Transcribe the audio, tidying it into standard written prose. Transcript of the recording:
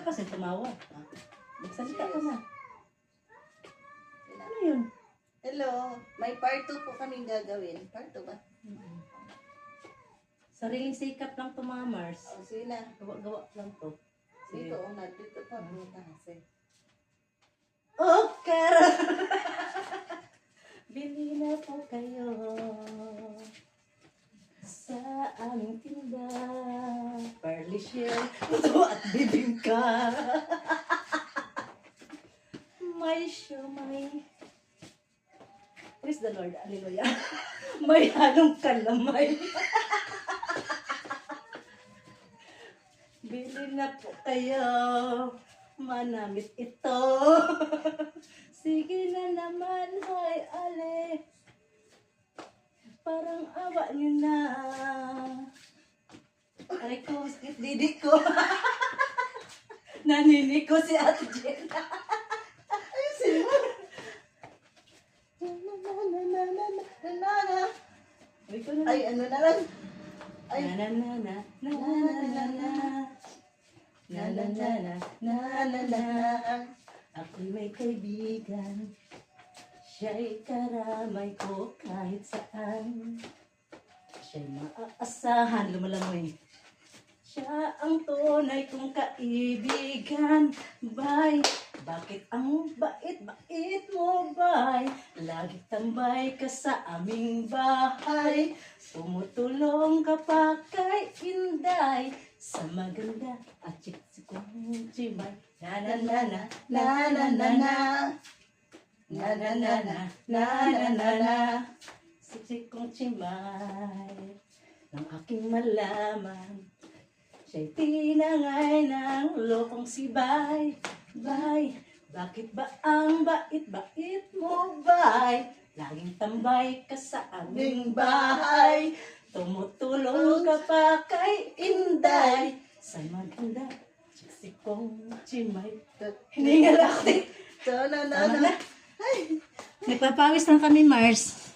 kasi tumawa. Magsalita ka na. Ano yun? Hello, may part 2 po kaming gagawin. Part 2 ba? Sariling sikap lang to mga Mars. O, sige na. Gawa-gawa lang to. Dito, dito pa. Pumunta kasi. Oh, kara! Bili na po kayo sa aming tinda. Parley share, puto at bibingka. May siomay. Praise the Lord. Hallelujah. May halong kalamay. Bili na po kayo. Manamit ito. Sige na naman, hoy, ale. Parang awa niyo na. Aray ko, sakit didi ko. Nanini ko si Ate Jenna. Ayusin mo. Ay, ano na lang. Ay. Na na na na na na na na na na na na na. Ako'y may kaibigan, siya'y karamay ko kahit saan. Siya'y maaasahan, lumalangoy. Siya ang tunay kong kaibigan, bay. Bakit ang bait-bait mo, bay? Lagi tambay ka sa aming bahay. Tumutulong ka pa kay Inday sa maganda at chiksikong chimay. Na na na na na na na na na na na na na na na na chiksikong chimay ng aking malaman. Siya'y tinangay ng lokong si Bay. Bay, bakit ba ang bait-bait mo, Bay? Laging tambay ka sa aming bahay. Tumutulong ka pa kay Inday sa maganda chiksikong chimay. Hiningal ako din. So, Tama na. Nagpapawis lang kami, Mars.